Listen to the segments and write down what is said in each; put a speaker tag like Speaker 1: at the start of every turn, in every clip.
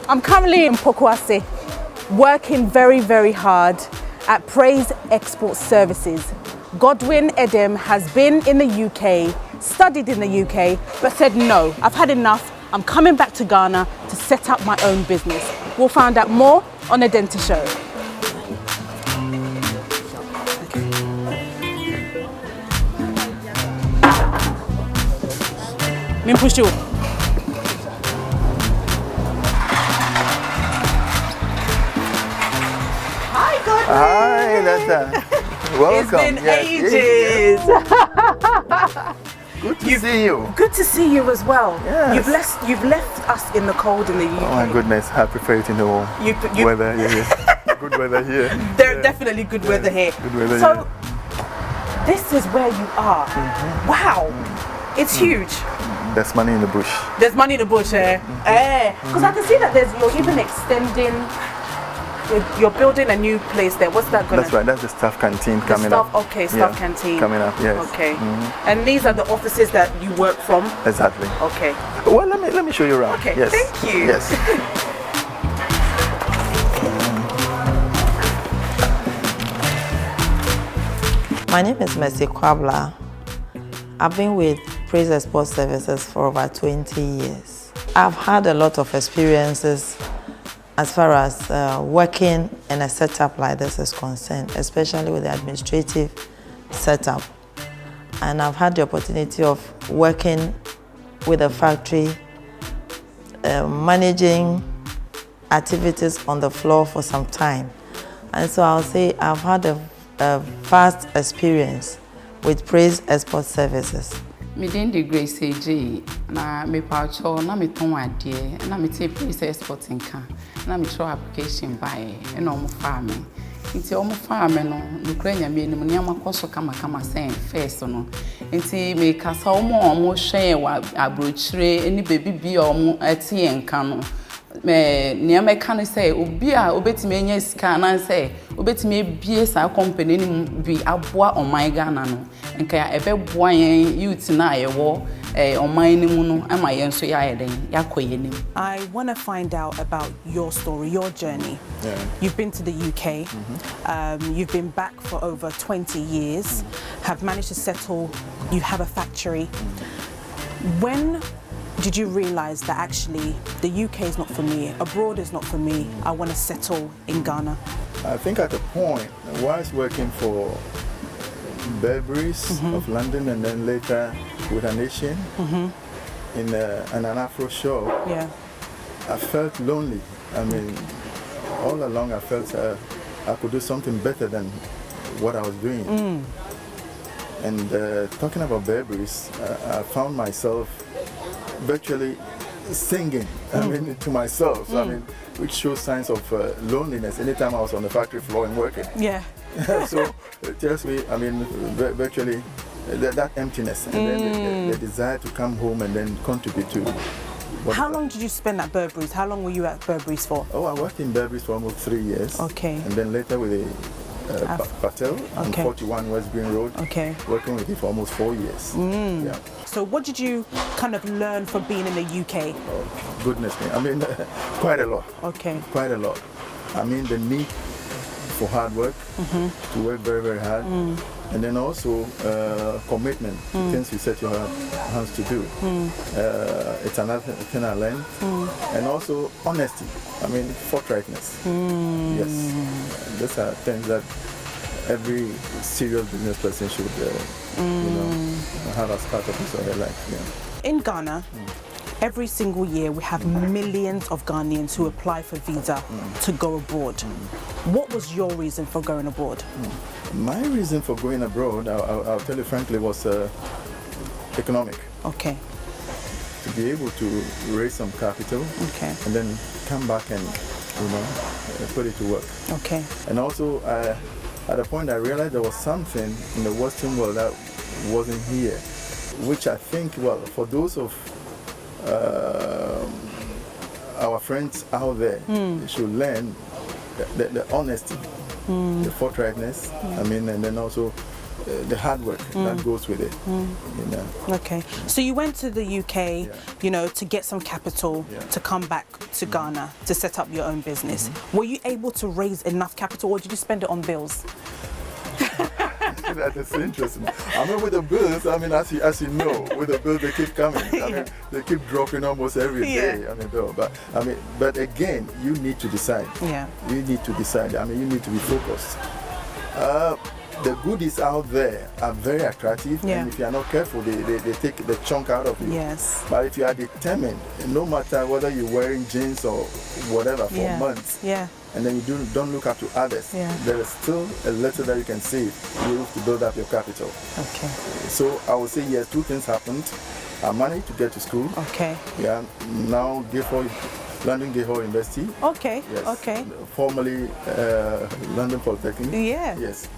Speaker 1: I'm currently in Pokuase, working very, very hard at Praise Export Services. Godwin Edem has been in the UK, studied in the UK, but said no, I've had enough. I'm coming back to Ghana to set up my own business. We'll find out more on the Denti Show. Mimpushu. Hi, Godwin.
Speaker 2: Hi, Letta. Welcome.
Speaker 1: It's been ages.
Speaker 2: Good to see you.
Speaker 1: Good to see you as well.
Speaker 2: Yes.
Speaker 1: You've left us in the cold in the UK.
Speaker 2: Oh my goodness, I prefer it in the warm weather here. Good weather here.
Speaker 1: There's definitely good weather here.
Speaker 2: Good weather
Speaker 1: so,
Speaker 2: here.
Speaker 1: This is where you are. Wow. It's huge.
Speaker 2: There's money in the bush.
Speaker 1: There's money in the bush, eh? Because I can see that you're even extending, you're building a new place there. What's that going to?
Speaker 2: That's right, that's the staff canteen coming up.
Speaker 1: Okay, staff canteen.
Speaker 2: Coming up, yes.
Speaker 1: Okay. And these are the offices that you work from?
Speaker 2: Exactly.
Speaker 1: Okay.
Speaker 2: Well, let me show you around.
Speaker 1: Okay,
Speaker 2: yes.
Speaker 1: thank you.
Speaker 2: Yes.
Speaker 3: My name is Mercy Kwabla. I've been with Praise Export Services for over 20 years. I've had a lot of experiences as far as working in a setup like this is concerned, especially with the administrative setup. And I've had the opportunity of working with a factory, managing activities on the floor for some time. And so I'll say I've had a vast experience with Praise Export Services.
Speaker 4: Me den de Grace AG na me pacho na me ton ade na me take Praise Export nka na me throw application by na omo farm nti omo farm no nukra nya me nim ne amakoso kama sen first no nti me kasa omo hwe wa abrochire ni bebi bi omo atie nka no me niam ka no say obi a obetime nya sika na say obetime bie sa company ni bi aboa oman Ghana no nka ya ebeboa yen youth na ayewo oman ni mu no ama yen so ya yeden yakoye nim.
Speaker 1: I want to find out about your story, your journey.
Speaker 2: Yeah.
Speaker 1: You've been to the UK, you've been back for over 20 years, have managed to settle, you have a factory. When did you realize that actually the UK is not for me, abroad is not for me, I want to settle in Ghana?
Speaker 2: I think at a point, whilst working for Burberry's of London and then later with an Asian in an Afro show, I felt lonely. I mean, all along I felt I could do something better than what I was doing. And talking about Burberry's, I found myself virtually singing, I mean, to myself. I mean, which shows signs of loneliness anytime I was on the factory floor and working.
Speaker 1: Yeah.
Speaker 2: So it tells me, I mean, virtually that emptiness and then the desire to come home and then contribute to.
Speaker 1: How long did you spend at Burberry's? How long were you at Burberry's for?
Speaker 2: Oh, I worked in Burberry's for almost 3 years.
Speaker 1: Okay.
Speaker 2: And then later with the Patel on 41 West Green Road.
Speaker 1: Okay.
Speaker 2: Working with it for almost 4 years. Yeah.
Speaker 1: So what did you kind of learn from being in the UK?
Speaker 2: Oh, goodness me. I mean, quite a lot.
Speaker 1: Okay.
Speaker 2: Quite a lot. I mean, the need for hard work, to work very, very hard. And then also commitment, things you set your hands to do. It's another thing I learned. And also honesty, I mean, forthrightness. Yes, these are things that every serious business person should have as part of his or her life. Yeah.
Speaker 1: In Ghana, every single year we have millions of Ghanaians who apply for visa to go abroad. What was your reason for going abroad?
Speaker 2: My reason for going abroad, I'll tell you frankly, was economic.
Speaker 1: Okay.
Speaker 2: To be able to raise some capital, and then come back and put it to work.
Speaker 1: Okay.
Speaker 2: And also, at a point I realized there was something in the Western world that wasn't here, which I think, well, for those of our friends out there, they should learn the honesty, the forthrightness, I mean, and then also the hard work that goes with it. You know.
Speaker 1: Okay, so you went to the UK, you know, to get some capital to come back to Ghana to set up your own business. Were you able to raise enough capital, or did you spend it on bills?
Speaker 2: That is interesting. I mean, with the bills, I mean, as you know, with the bills, they keep coming. I mean, they keep dropping almost every day. I mean, though, but again, you need to decide. Yeah. You need to decide. I mean, you need to be focused. The goodies out there are very attractive, and if you are not careful, they take the chunk out of you. Yes. But if you are determined, no matter whether you're wearing jeans or whatever for months, and then you don't look up to others, there is still a little that you can save to build up your capital. Okay. So I would say yes, two things happened. I managed to get to school. Okay. Yeah. Now London Ghanaian University. Okay. Yes. Okay. Formerly London Polytechnic. Yeah. Yes.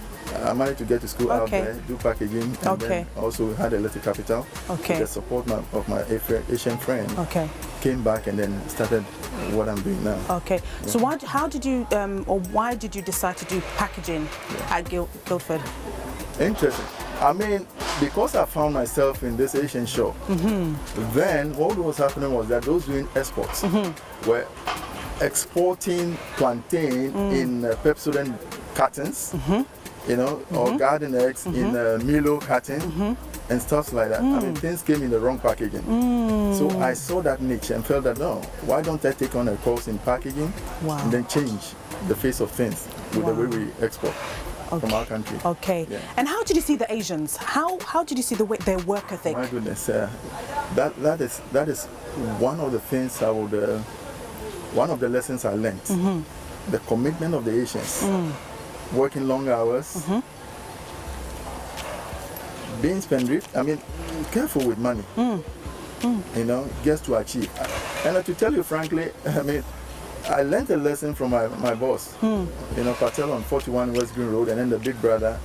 Speaker 2: I managed to get to school out there, do packaging, and then also had a little capital. Okay. With the support of my Asian friend. Okay. Came back and then started what I'm doing now. Okay. Yeah. So how did you, or why did you decide to do packaging at Guildford? Interesting. I mean, because I found myself in this Asian shop, then what was happening was that those doing exports were exporting plantain in Pepsodent cartons. You know, or garden eggs in Milo carton and stuff like that. I mean, things came in the wrong packaging. So I saw that niche and felt that, no, why don't I take on a course in packaging and then change the face of things with the way we export from our country. Okay. Yeah. And how did you see the Asians? How did you see their work ethic? My goodness, that is one of the things I would, one of the lessons I learned. The commitment of the Asians. Working long hours, being spendthrift. I mean, careful with money. You know, just to achieve. And to tell you frankly, I mean, I learned a lesson from my boss. You know, Patel on 41 West Green Road, and then the big brother.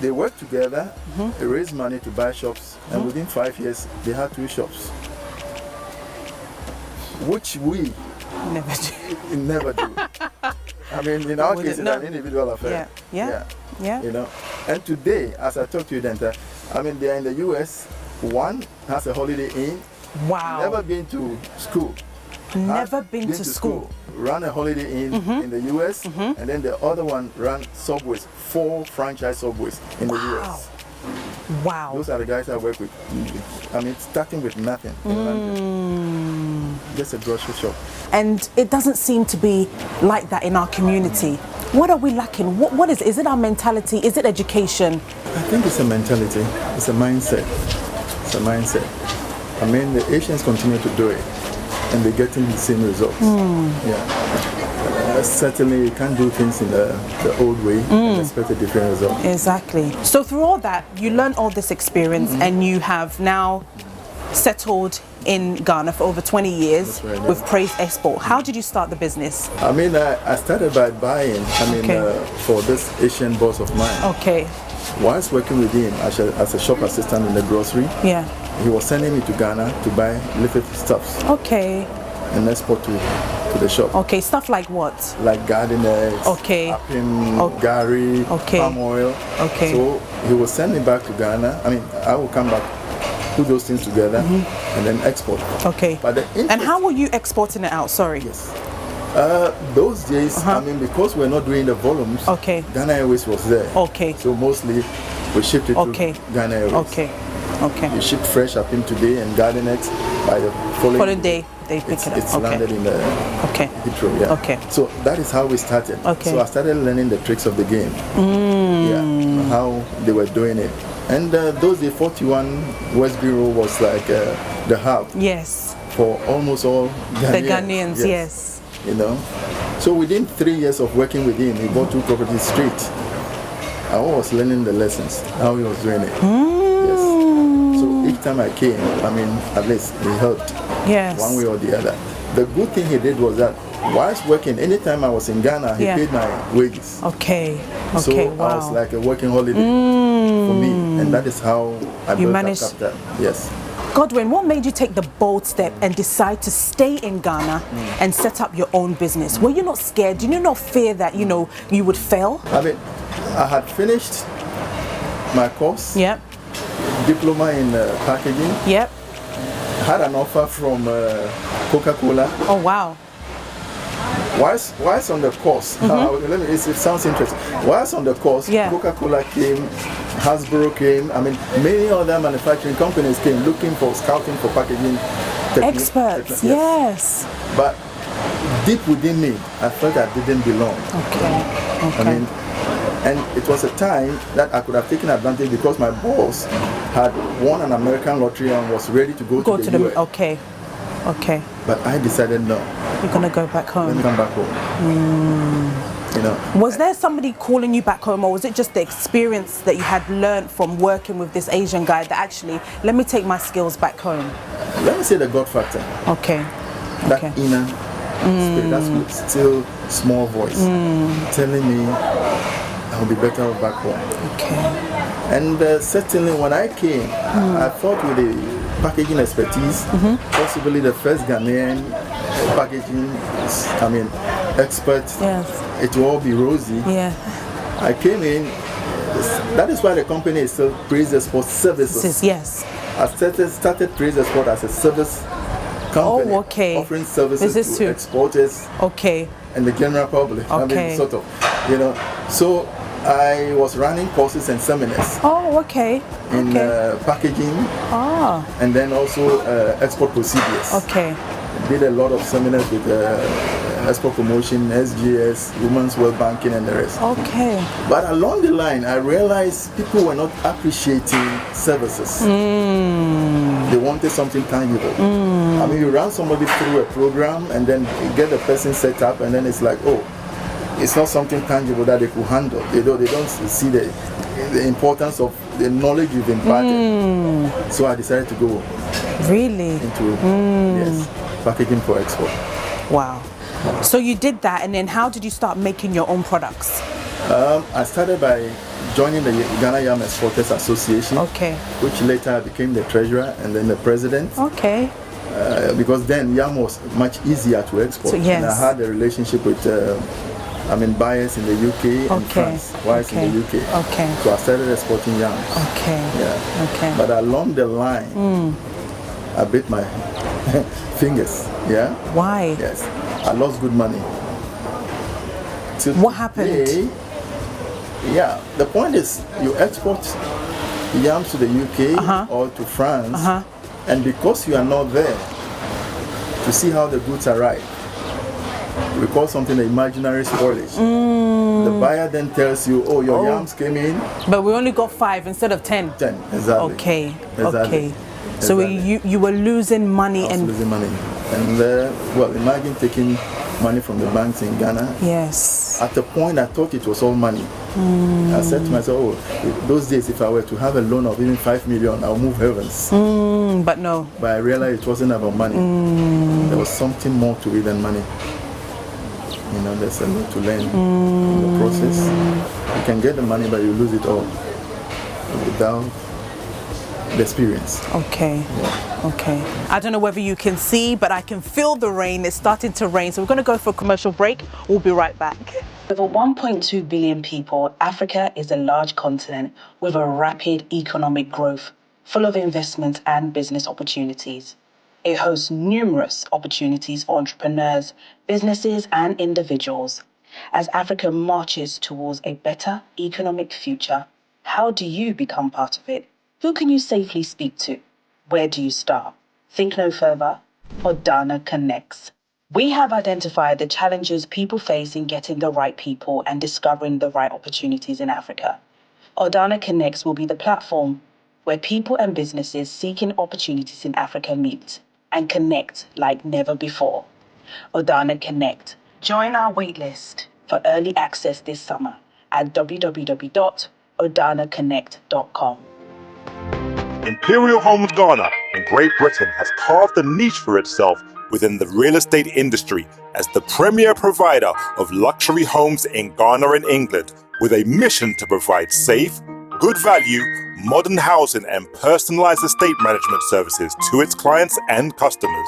Speaker 2: They worked together, they raised money to buy shops, and within 5 years, they had 2 shops, which we never do. I mean, in our case, it's an individual affair. Yeah. You know, and today, as I talk to you, Denta, I mean, they are in the US. One has a Holiday Inn. Wow. Never been to school. Never been to school. Ran a Holiday Inn in the US, and then the other one ran Subways, 4 franchise Subways in the US. Wow. Those are the guys I work with. I mean, starting with nothing in London. Just a grocery shop. And it doesn't seem to be like that in our community. What are we lacking? What is it? Is it our mentality? Is it education? I think it's a mentality. It's a mindset. It's a mindset. I mean, the Asians continue to do it, and they're getting the same results. Certainly, you can't do things in the old way and expect a different result. Exactly. So through all that, you learned all this experience, and you have now settled in Ghana for over 20 years with Praise Export. How did you start the business? I mean, I started by buying, for this Asian boss of mine. Okay. Whilst working with him as a shop assistant in the grocery, he was sending me to Ghana to buy liquid stuffs. Okay. And export to the shop. Okay, stuff like what? Like garden eggs, Gari, palm oil. Okay. So he will send me back to Ghana. I mean, I will come back, put those things together, and then export. Okay. But and how were you exporting it out? Sorry. Yes. Those days, I mean, because we're not doing the volumes, Ghana Airways was there. Okay. So mostly we shipped it to Ghana Airways. Okay. Okay. We shipped fresh up in today and garden eggs by the following day. They pick it up. It's landed in the Heathrow, yeah. Okay. So that is how we started. Okay. So I started learning the tricks of the game. Yeah. How they were doing it. And those days, 41 West Green Road was like the hub. Yes. For almost all Ghanaians. The Ghanaians, yes. You know. So within 3 years of working with him, he bought 2 properties straight. I was learning the lessons, how he was doing it. Yes. So each time I came, I mean, at least he helped. Yes. One way or the other. The good thing he did was that whilst working, anytime I was in Ghana, he paid my wages. Okay. So I was like a working holiday for me, and that is how I built up capital. Yes. Godwin, what made you take the bold step and decide to stay in Ghana and set up your own business? Were you not scared? Did you not fear that, you know, you would fail? I mean, I had finished my course.
Speaker 1: Yep.
Speaker 2: Diploma in packaging.
Speaker 1: Yep.
Speaker 2: Had an offer from Coca-Cola.
Speaker 1: Oh wow.
Speaker 2: Whilst on the course, it sounds interesting. Whilst on the course, Coca-Cola came, Hasbro came. I mean, many other manufacturing companies came looking for scouting for packaging
Speaker 1: experts. Yes.
Speaker 2: But deep within me, I felt I didn't belong.
Speaker 1: Okay.
Speaker 2: I mean, and it was a time that I could have taken advantage because my boss had won an American lottery and was ready to go to the US.
Speaker 1: Okay. Okay.
Speaker 2: But I decided no.
Speaker 1: You're gonna go back home.
Speaker 2: Let me come back home. You know.
Speaker 1: Was there somebody calling you back home, or was it just the experience that you had learned from working with this Asian guy that actually, let me take my skills back home?
Speaker 2: Let me say the God factor.
Speaker 1: Okay.
Speaker 2: That inner spirit, that still small voice telling me I'll be better off back home. Okay. And certainly when I came, I thought with the packaging expertise, possibly the first Ghanaian packaging, expert, it will all be rosy. Yeah. I came in, that is why the company is still Praise Export Services.
Speaker 1: Yes.
Speaker 2: I started Praise Export as a service company, offering services to exporters and the general public. I mean, sort of, you know. So I was running courses and seminars. In packaging, and then also export procedures. Did a lot of seminars with export promotion, SGS, Women's World Banking, and the rest. But along the line, I realized people were not appreciating services. They wanted something tangible. I mean, you run somebody through a program and then you get the person set up, and then it's like, oh, it's not something tangible that they could handle. They don't see the importance of the knowledge you've imparted. So I decided to go into packaging for export.
Speaker 1: Wow. So you did that, and then how did you start making your own products?
Speaker 2: I started by joining the Ghana Yam Exporters Association, which later became the treasurer and then the president. Because then yam was much easier to export. And I had a relationship with buyers in the UK and France, whilst in the UK. So I started exporting yams. But along the line, I bit my fingers. Why? Yes. I lost good money.
Speaker 1: What happened?
Speaker 2: The point is you export yams to the UK or to France, and because you are not there to see how the goods arrive, we call something the imaginary spoilage. The buyer then tells you, oh, your yams came in,
Speaker 1: but we only got 5 instead of 10.
Speaker 2: 10, exactly.
Speaker 1: So you were losing money.
Speaker 2: Losing money. And imagine taking money from the banks in Ghana.
Speaker 1: Yes.
Speaker 2: At the point I thought it was all money. I said to myself, those days if I were to have a loan of even 5 million, I'll move heavens.
Speaker 1: But no.
Speaker 2: But I realized it wasn't about money. There was something more to it than money. You know, there's a lot to learn in the process. You can get the money, but you lose it all without the experience.
Speaker 1: I don't know whether you can see, but I can feel the rain. It's starting to rain. So we're going to go for a commercial break. We'll be right back. With over 1.2 billion people, Africa is a large continent with a rapid economic growth, full of investment and business opportunities. It hosts numerous opportunities for entrepreneurs, businesses, and individuals. As Africa marches towards a better economic future, how do you become part of it? Who can you safely speak to? Where do you start? Think no further. Ordana connects. We have identified the challenges people face in getting the right people and discovering the right opportunities in Africa. Ordana Connects will be the platform where people and businesses seeking opportunities in Africa meet and connect like never before. Ordana Connect. Join our waitlist for early access this summer at www.ordanaconnect.com.
Speaker 5: Imperial Homes Ghana in Great Britain has carved a niche for itself within the real estate industry as the premier provider of luxury homes in Ghana and England, with a mission to provide safe, good value, modern housing and personalized estate management services to its clients and customers.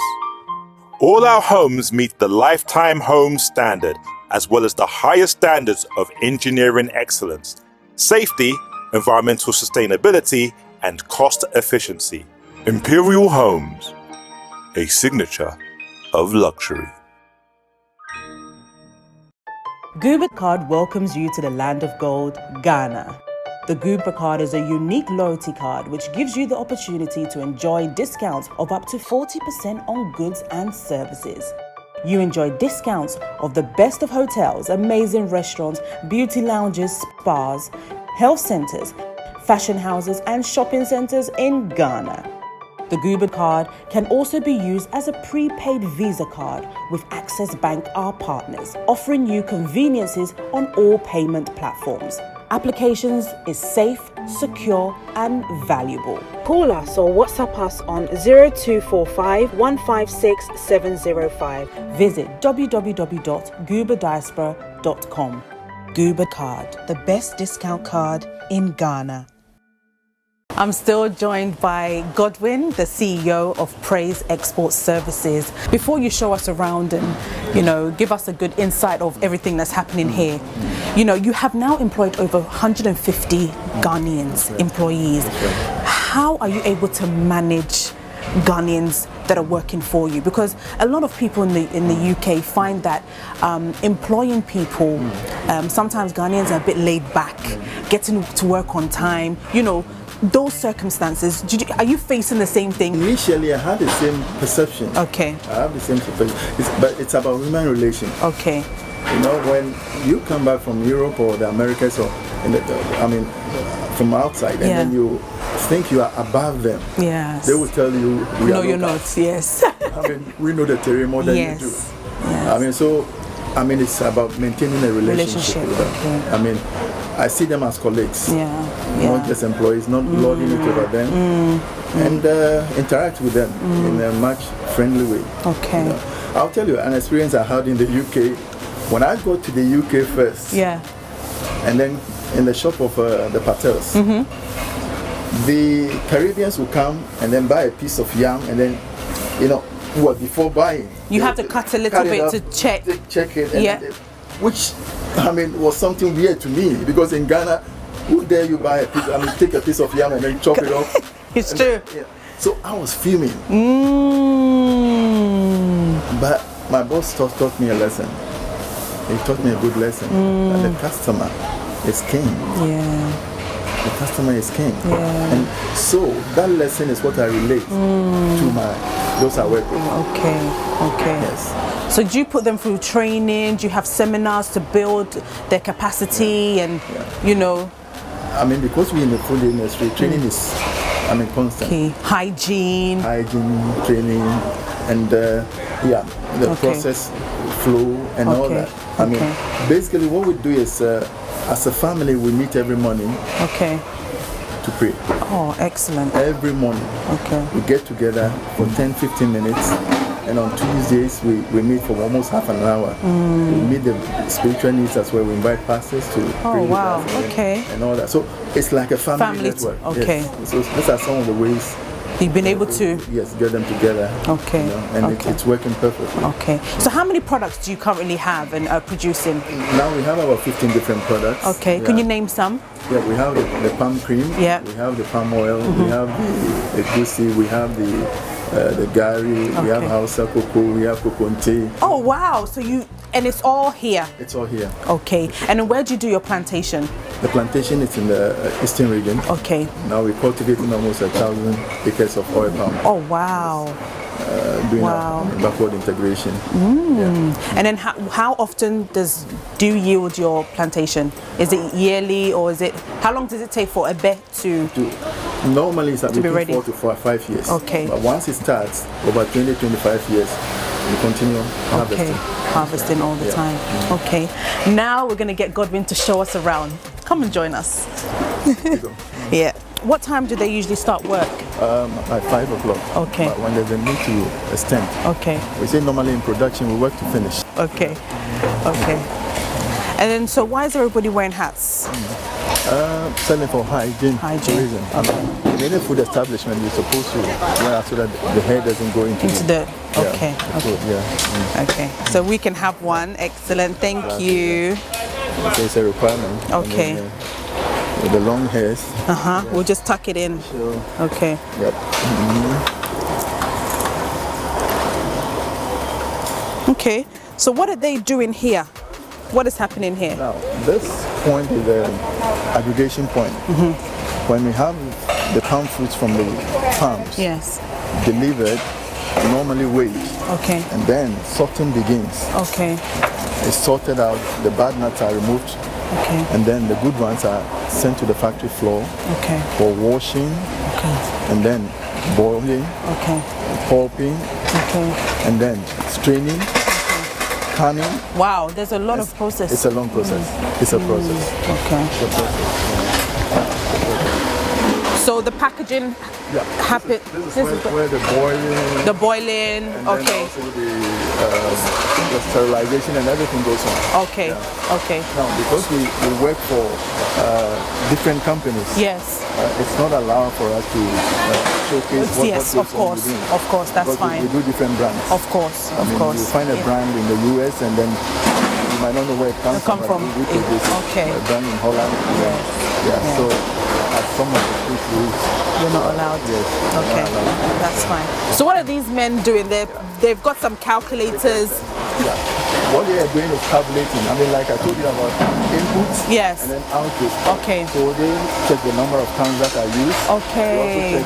Speaker 5: All our homes meet the Lifetime Homes standard, as well as the highest standards of engineering excellence, safety, environmental sustainability, and cost efficiency. Imperial Homes, a signature of luxury.
Speaker 1: Guba Card welcomes you to the land of gold, Ghana. The Guba Card is a unique loyalty card which gives you the opportunity to enjoy discounts of up to 40% on goods and services. You enjoy discounts of the best of hotels, amazing restaurants, beauty lounges, spas, health centres, fashion houses and shopping centres in Ghana. The Guba Card can also be used as a prepaid Visa card with Access Bank, our partners, offering you conveniences on all payment platforms. Applications is safe, secure and valuable. Call us or WhatsApp us on 0245 156 705. Visit www.gubadiaspora.com. Guba Card, the best discount card in Ghana. I'm still joined by Godwin, the CEO of Praise Exports Services. Before you show us around and, give us a good insight of everything that's happening here, you have now employed over 150 Ghanaians, employees. How are you able to manage Ghanaians that are working for you? Because a lot of people in the UK find that employing people, sometimes Ghanaians are a bit laid back, getting to work on time, those circumstances. Are you facing the same thing?
Speaker 2: Initially, I had the same perception.
Speaker 1: Okay.
Speaker 2: I have the same perception. But it's about human relations.
Speaker 1: Okay.
Speaker 2: When you come back from Europe or the Americas or, from outside, and then you think you are above them.
Speaker 1: Yes.
Speaker 2: They will tell you,
Speaker 1: no, you're not. Yes.
Speaker 2: We know the terrain more than you do.
Speaker 1: Yes.
Speaker 2: It's about maintaining a relationship with them.
Speaker 1: Okay.
Speaker 2: I see them as colleagues, not just employees, not lording it over them, and interact with them in a much friendly way.
Speaker 1: Okay.
Speaker 2: I'll tell you an experience I had in the UK. When I go to the UK first, and then in the shop of the Patels, the Caribbeans will come and then buy a piece of yam, and then, before buying,
Speaker 1: you have to cut a little bit to check
Speaker 2: it, and which was something weird to me, because in Ghana, who dare you buy a piece? Take a piece of yam and then chop it off.
Speaker 1: It's true.
Speaker 2: So I was fuming. But my boss taught me a lesson. He taught me a good lesson. That the customer is king. The customer is king. And so that lesson is what I relate to those I work with.
Speaker 1: Okay. Yes. So do you put them through training? Do you have seminars to build their capacity and,
Speaker 2: because we're in the food industry, training is, constant.
Speaker 1: Okay. Hygiene
Speaker 2: training, and the process flow and all that. Basically what we do is, as a family, we meet every morning. To pray.
Speaker 1: Oh, excellent.
Speaker 2: Every morning. We get together for 10-15 minutes. And on Tuesdays, we meet for almost half an hour. We meet the spiritual needs as well. We invite pastors to pray with us and all that. So it's like a family network. Yes. So these are some of the ways
Speaker 1: you've been able to
Speaker 2: get them together. It's working perfectly.
Speaker 1: So how many products do you currently have and are producing?
Speaker 2: Now we have about 15 different products.
Speaker 1: Can you name some?
Speaker 2: We have the palm cream. We have the palm oil. We have the goosey. We have the Gari, we have Hausa Koko, we have Kokonte.
Speaker 1: Oh wow, and it's all here?
Speaker 2: It's all here.
Speaker 1: Okay, and then where do you do your plantation?
Speaker 2: The plantation is in the eastern region. Now we're cultivating almost 1,000 acres of oil palm.
Speaker 1: Oh wow.
Speaker 2: Doing backward integration.
Speaker 1: And then how often do you yield your plantation? Is it yearly, or how long does it take for a bed to
Speaker 2: normally it's
Speaker 1: be ready?
Speaker 2: 4 to 5 years.
Speaker 1: But
Speaker 2: once it starts, over 20-25 years, we continue
Speaker 1: harvesting all the time. Now we're going to get Godwin to show us around. Come and join us. What time do they usually start work?
Speaker 2: At 5 o'clock. But when there's a need to extend. We say normally in production we work to finish.
Speaker 1: And then, so why is everybody wearing hats?
Speaker 2: Selling for hygiene reason. In any food establishment, you're supposed to wear so that the hair doesn't go into
Speaker 1: the... So we can have one. Excellent. Thank you.
Speaker 2: It's a requirement. with the long hairs.
Speaker 1: Yeah. We'll just tuck it in.
Speaker 2: Sure.
Speaker 1: Okay.
Speaker 2: Yep.
Speaker 1: Okay. So what are they doing here? What is happening here?
Speaker 2: Now, this point is the aggregation point. When we have the palm fruits from the farms
Speaker 1: Yes.
Speaker 2: delivered, normally weighed,
Speaker 1: Okay.
Speaker 2: and then sorting begins.
Speaker 1: Okay.
Speaker 2: It's sorted out, the bad nuts are removed,
Speaker 1: Okay.
Speaker 2: and then the good ones are sent to the factory floor
Speaker 1: Okay.
Speaker 2: for washing,
Speaker 1: Okay.
Speaker 2: and then boiling,
Speaker 1: Okay.
Speaker 2: pulping,
Speaker 1: Okay.
Speaker 2: and then straining, canning.
Speaker 1: Wow, there's a lot of process.
Speaker 2: It's a long process. It's a process.
Speaker 1: Okay.
Speaker 2: It's a process.
Speaker 1: So the packaging happen.
Speaker 2: This is where the boiling,
Speaker 1: the boiling.
Speaker 2: and
Speaker 1: Okay.
Speaker 2: then also the sterilization and everything goes on.
Speaker 1: Okay.
Speaker 2: Yeah.
Speaker 1: Okay.
Speaker 2: Now, because we work for different companies,
Speaker 1: Yes.
Speaker 2: it's not allowed for us to showcase what
Speaker 1: Yes.
Speaker 2: goes
Speaker 1: Of course.
Speaker 2: on within.
Speaker 1: Of course. That's
Speaker 2: Because
Speaker 1: fine.
Speaker 2: we do different brands.
Speaker 1: Of course.
Speaker 2: I mean, you find a brand in the US and then you might not know where it comes
Speaker 1: Come
Speaker 2: from.
Speaker 1: from.
Speaker 2: but we produce
Speaker 1: Okay.
Speaker 2: a brand in Holland. Yeah. So at some of the street routes,
Speaker 1: You're not allowed.
Speaker 2: yes,
Speaker 1: Okay.
Speaker 2: not allowed.
Speaker 1: That's fine. So what are these men doing? They've got some calculators.
Speaker 2: Yeah. What they are doing is calculating. I mean, like I told you about inputs
Speaker 1: Yes.
Speaker 2: and then outputs.
Speaker 1: Okay.
Speaker 2: So they check the number of tons that are used.
Speaker 1: Okay.
Speaker 2: They also check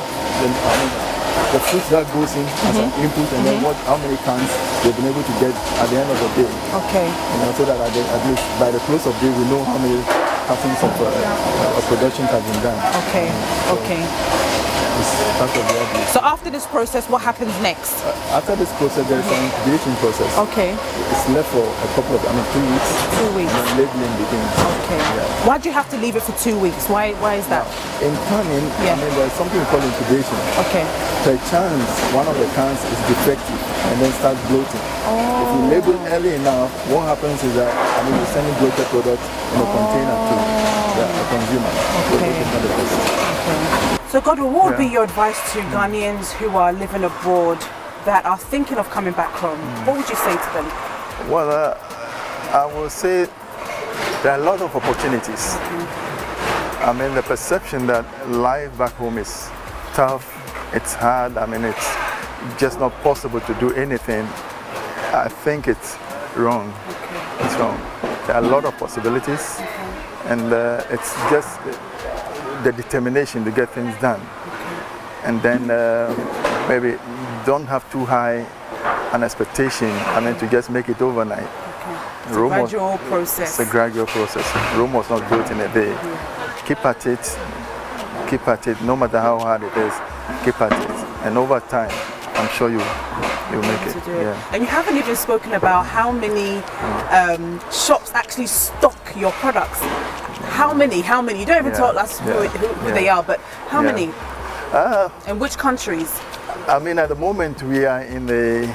Speaker 2: the fruit that goes in as an input, and then how many cans they've been able to get at the end of the day.
Speaker 1: Okay.
Speaker 2: So that at least by the close of the day we know how many cartons of production have been done.
Speaker 1: Okay. Okay.
Speaker 2: It's part of the idea.
Speaker 1: So after this process, what happens next?
Speaker 2: After this process, there is an incubation process.
Speaker 1: Okay.
Speaker 2: It's left for a couple of, 2 weeks.
Speaker 1: 2 weeks.
Speaker 2: And then labeling begins.
Speaker 1: Okay.
Speaker 2: Yeah.
Speaker 1: Why do you have to leave it for 2 weeks? Why is that?
Speaker 2: In canning,
Speaker 1: Yeah.
Speaker 2: there's something called incubation.
Speaker 1: Okay.
Speaker 2: Per chance, one of the cans is defective and then starts bloating. If you label early enough, what happens is that you send a bloated product in a container to the consumer.
Speaker 1: Okay. Okay. So Godwin, what would be your advice to Ghanaians who are living abroad that are thinking of coming back home? What would you say to them?
Speaker 2: Well, I will say there are a lot of opportunities. The perception that life back home is tough, it's hard, it's just not possible to do anything. I think it's wrong. Okay. It's wrong. There are a lot of possibilities, and it's just the determination to get things done. Okay. And then maybe don't have too high an expectation, to just make it overnight.
Speaker 1: Okay. It's a gradual process.
Speaker 2: It's a gradual process. Rome was not built in a day. Keep at it, no matter how hard it is, keep at it. And over time, I'm sure you'll make it. Yeah.
Speaker 1: And you haven't even spoken about how many shops actually stock your products. How many? You don't even tell us who they are, but how many? And which countries?
Speaker 2: At the moment we are in the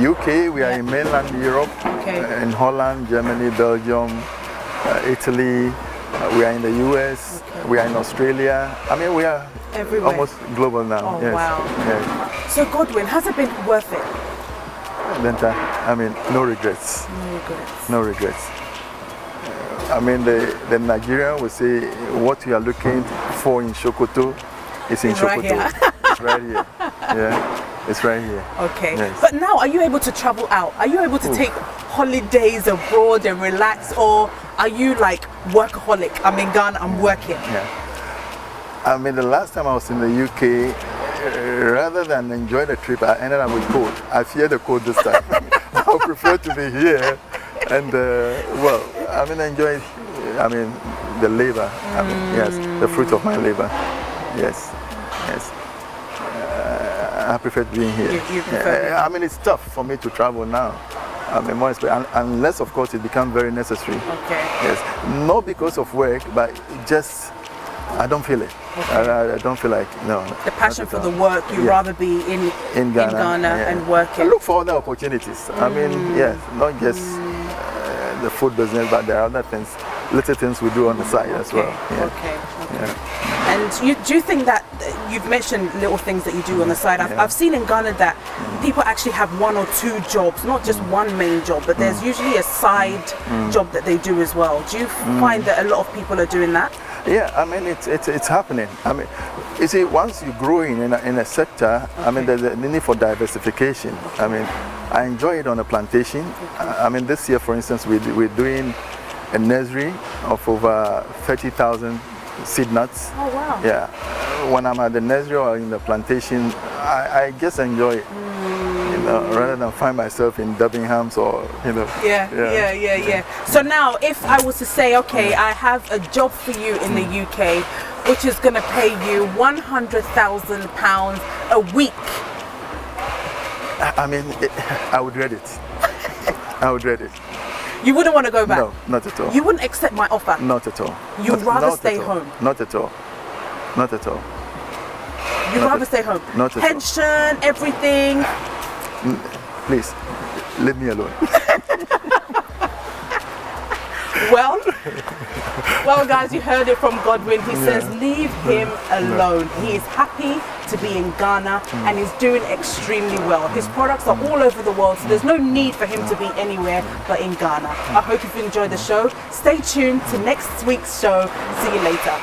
Speaker 2: UK, we are in mainland Europe, in Holland, Germany, Belgium, Italy, we are in the US, we are in Australia. We are
Speaker 1: everywhere.
Speaker 2: Almost global now.
Speaker 1: Oh,
Speaker 2: yes.
Speaker 1: wow.
Speaker 2: Yes.
Speaker 1: So Godwin, has it been worth it?
Speaker 2: No regrets.
Speaker 1: No regrets.
Speaker 2: No regrets. The Nigerian will say what you are looking for in Sokoto is in Sokoto. It's right here. Yeah, it's right here.
Speaker 1: Okay.
Speaker 2: Yes.
Speaker 1: But now, are you able to travel out? Are you able to take holidays abroad and relax, or are you like workaholic? I'm in Ghana, I'm working.
Speaker 2: Yeah. The last time I was in the UK, rather than enjoy the trip, I ended up with cold. I fear the cold this time. I would prefer to be here and enjoy the labor. Yes, the fruit of my labor. Yes. I prefer being here.
Speaker 1: You prefer
Speaker 2: it's tough for me to travel now. More unless of course it becomes very necessary.
Speaker 1: Okay.
Speaker 2: Yes. Not because of work, but just I don't feel it. Okay. I don't feel like, no.
Speaker 1: The passion for the work, you'd rather be in Ghana and working.
Speaker 2: I look for other opportunities. Yes, not just the food business, but there are other things. little things we do on the side as well. Yeah.
Speaker 1: Okay.
Speaker 2: Yeah.
Speaker 1: And do you think that you've mentioned little things that you do on the side? I've seen in Ghana that people actually have 1 or 2 jobs, not just one main job, but there's usually a side job that they do as well. Do you find that a lot of people are doing that?
Speaker 2: Yeah, I mean it's happening. I mean, you see, once you grow in a sector, I mean there's a need for diversification. I mean, I enjoy it on a plantation. I mean, this year, for instance, we're doing a nursery of over 30,000 seed nuts.
Speaker 1: Oh wow!
Speaker 2: Yeah, when I'm at the nursery or in the plantation, I just enjoy it. You know, rather than find myself in Debenhams or
Speaker 1: Yeah. So now, if I was to say, okay, I have a job for you in the UK, which is going to pay you £100,000 a week.
Speaker 2: I mean, I would read it. I would read it.
Speaker 1: You wouldn't want to go back?
Speaker 2: No, not at all.
Speaker 1: You wouldn't accept my offer?
Speaker 2: Not at all.
Speaker 1: You'd rather stay home?
Speaker 2: Not at all. Not at all.
Speaker 1: You'd rather stay home?
Speaker 2: Not at all.
Speaker 1: Pension, everything?
Speaker 2: Please, leave me alone.
Speaker 1: Well, guys, you heard it from Godwin. He says, leave him alone. He is happy to be in Ghana and he's doing extremely well. His products are all over the world, so there's no need for him to be anywhere but in Ghana. I hope you've enjoyed the show. Stay tuned to next week's show. See you later.